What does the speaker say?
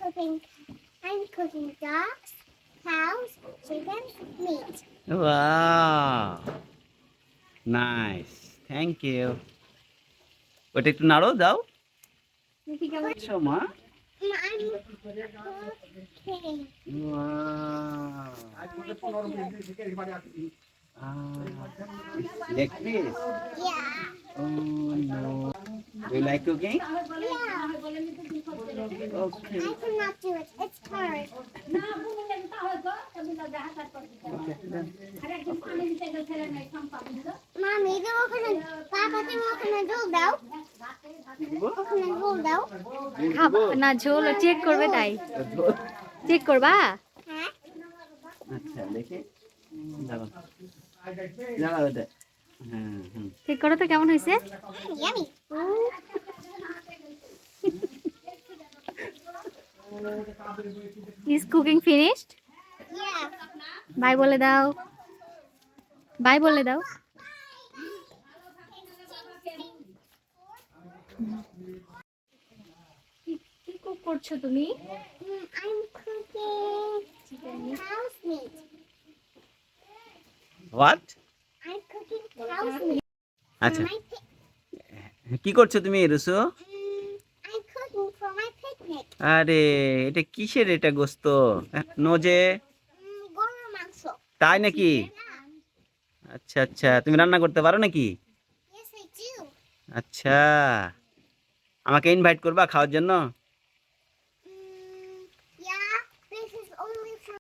cooking. I'm cooking ducks, cows, chickens, meat. Wow, nice. Thank you. ওটা একটু নাড়ো দাও। আচ্ছা মা। I'm cooking. Leg piece. Yeah. Oh no. Do you like cooking? Yeah. Okay. I cannot do it. It's hard. Okay, done. Mommy, the open Papa, the open the door though. Open the door though. খাবা না ঝোল check করবে তাই check করবা Huh? আচ্ছা দেখে দাঁড়াও দাঁড়াও এটা হ্যাঁ হুম চেক করো তো কেমন হয়েছে Yummy. Is cooking finished Yeah. Bye বলে দাও বাই বলে দাও কি কুক করছো তুমি I'm cooking cow's meat. What I'm cooking cow's meat. আচ্ছা For my কি করছো তুমি রুসু I'm cooking for my picnic. আরে এটা কিসের এটা গোস্ত নোজে গরুর মাংস. তাই নাকি Yeah. আচ্ছা আচ্ছা তুমি রান্না করতে পারো নাকি Yes, I do. আচ্ছা আমাকে ইনভাইট করবা খাওয়ার জন্য